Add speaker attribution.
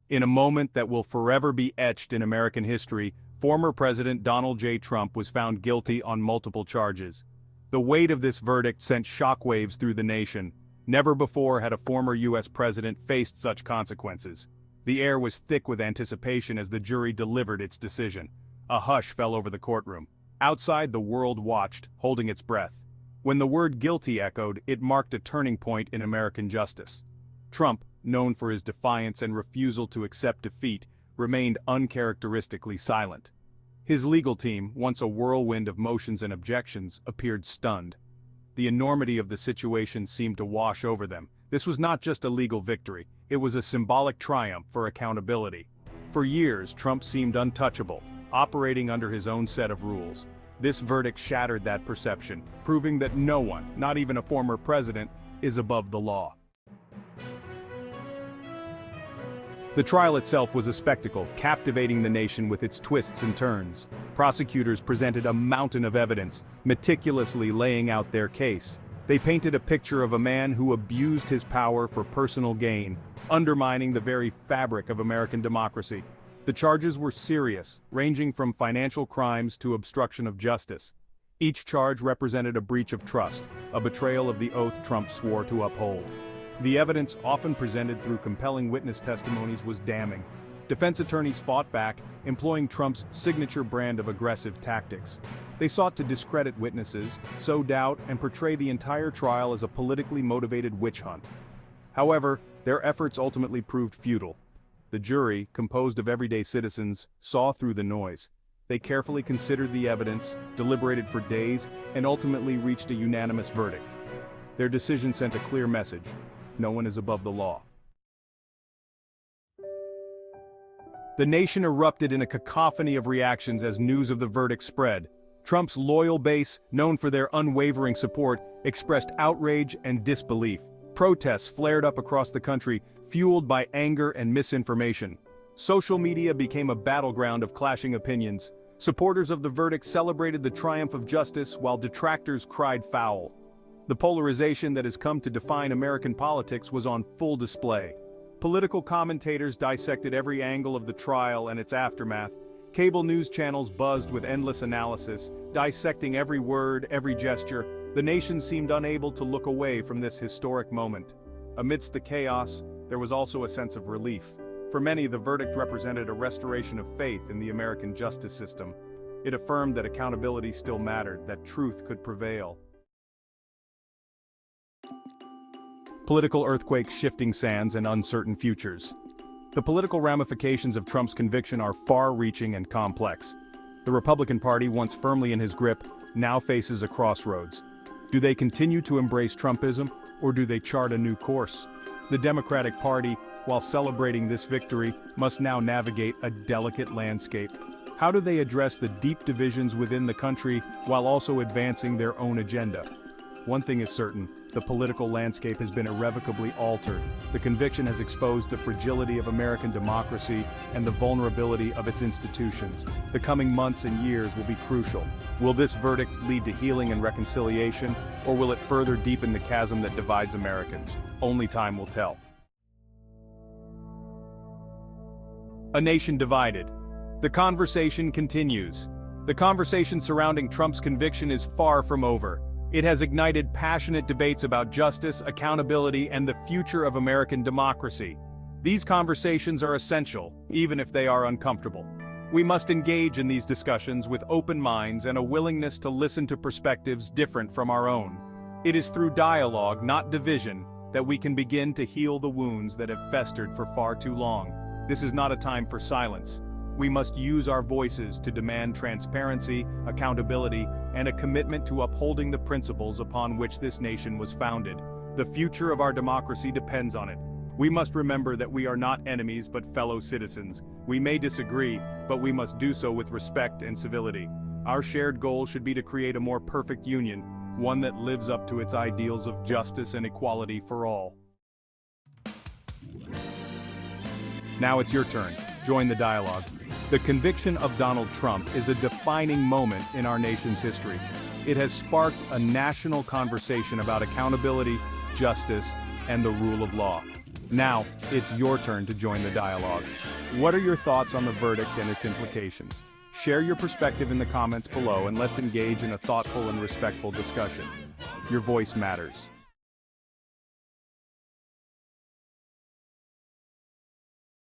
Speaker 1: In a moment that will forever be etched in American history, former President Donald J. Trump was found guilty on multiple charges. The weight of this verdict sent shockwaves through the nation. Never before had a former U.S. president faced such consequences. The air was thick with anticipation as the jury delivered its decision. A hush fell over the courtroom. Outside, the world watched, holding its breath. When the word guilty echoed, it marked a turning point in American justice. Trump, known for his defiance and refusal to accept defeat, remained uncharacteristically silent. His legal team, once a whirlwind of motions and objections, appeared stunned. The enormity of the situation seemed to wash over them. This was not just a legal victory, it was a symbolic triumph for accountability. For years, Trump seemed untouchable, operating under his own set of rules. This verdict shattered that perception, proving that no one, not even a former president, is above the law. The trial itself was a spectacle, captivating the nation with its twists and turns. Prosecutors presented a mountain of evidence, meticulously laying out their case. They painted a picture of a man who abused his power for personal gain, undermining the very fabric of American democracy. The charges were serious, ranging from financial crimes to obstruction of justice. Each charge represented a breach of trust, a betrayal of the oath Trump swore to uphold. The evidence, often presented through compelling witness testimonies, was damning. Defense attorneys fought back, employing Trump's signature brand of aggressive tactics. They sought to discredit witnesses, sow doubt, and portray the entire trial as a politically motivated witch hunt. However, their efforts ultimately proved futile. The jury, composed of everyday citizens, saw through the noise. They carefully considered the evidence, deliberated for days, and ultimately reached a unanimous verdict. Their decision sent a clear message: no one is above the law. The nation erupted in a cacophony of reactions as news of the verdict spread. Trump's loyal base, known for their unwavering support, expressed outrage and disbelief. Protests flared up across the country, fueled by anger and misinformation. Social media became a battleground of clashing opinions. Supporters of the verdict celebrated the triumph of justice, while detractors cried foul. The polarization that has come to define American politics was on full display. Political commentators dissected every angle of the trial and its aftermath. Cable news channels buzzed with endless analysis, dissecting every word, every gesture. The nation seemed unable to look away from this historic moment. Amidst the chaos, there was also a sense of relief. For many, the verdict represented a restoration of faith in the American justice system. It affirmed that accountability still mattered, that truth could prevail. Political earthquakes, shifting sands, and uncertain futures. The political ramifications of Trump's conviction are far-reaching and complex. The Republican Party, once firmly in his grip, now faces a crossroads. Do they continue to embrace Trumpism, or do they chart a new course? The Democratic Party, while celebrating this victory, must now navigate a delicate landscape. How do they address the deep divisions within the country while also advancing their own agenda? One thing is certain: the political landscape has been irrevocably altered. The conviction has exposed the fragility of American democracy and the vulnerability of its institutions. The coming months and years will be crucial. Will this verdict lead to healing and reconciliation, or will it further deepen the chasm that divides Americans? Only time will tell. A nation divided. The conversation continues. The conversation surrounding Trump's conviction is far from over. It has ignited passionate debates about justice, accountability, and the future of American democracy. These conversations are essential, even if they are uncomfortable. We must engage in these discussions with open minds and a willingness to listen to perspectives different from our own. It is through dialogue, not division, that we can begin to heal the wounds that have festered for far too long. This is not a time for silence. We must use our voices to demand transparency, accountability, and a commitment to upholding the principles upon which this nation was founded. The future of our democracy depends on it. We must remember that we are not enemies but fellow citizens. We may disagree, but we must do so with respect and civility. Our shared goal should be to create a more perfect union, one that lives up to its ideals of justice and equality for all. Now it's your turn. Join the dialogue. The conviction of Donald Trump is a defining moment in our nation's history. It has sparked a national conversation about accountability, justice, and the rule of law. Now, it's your turn to join the dialogue. What are your thoughts on the verdict and its implications? Share your perspective in the comments below and let's engage in a thoughtful and respectful discussion. Your voice matters.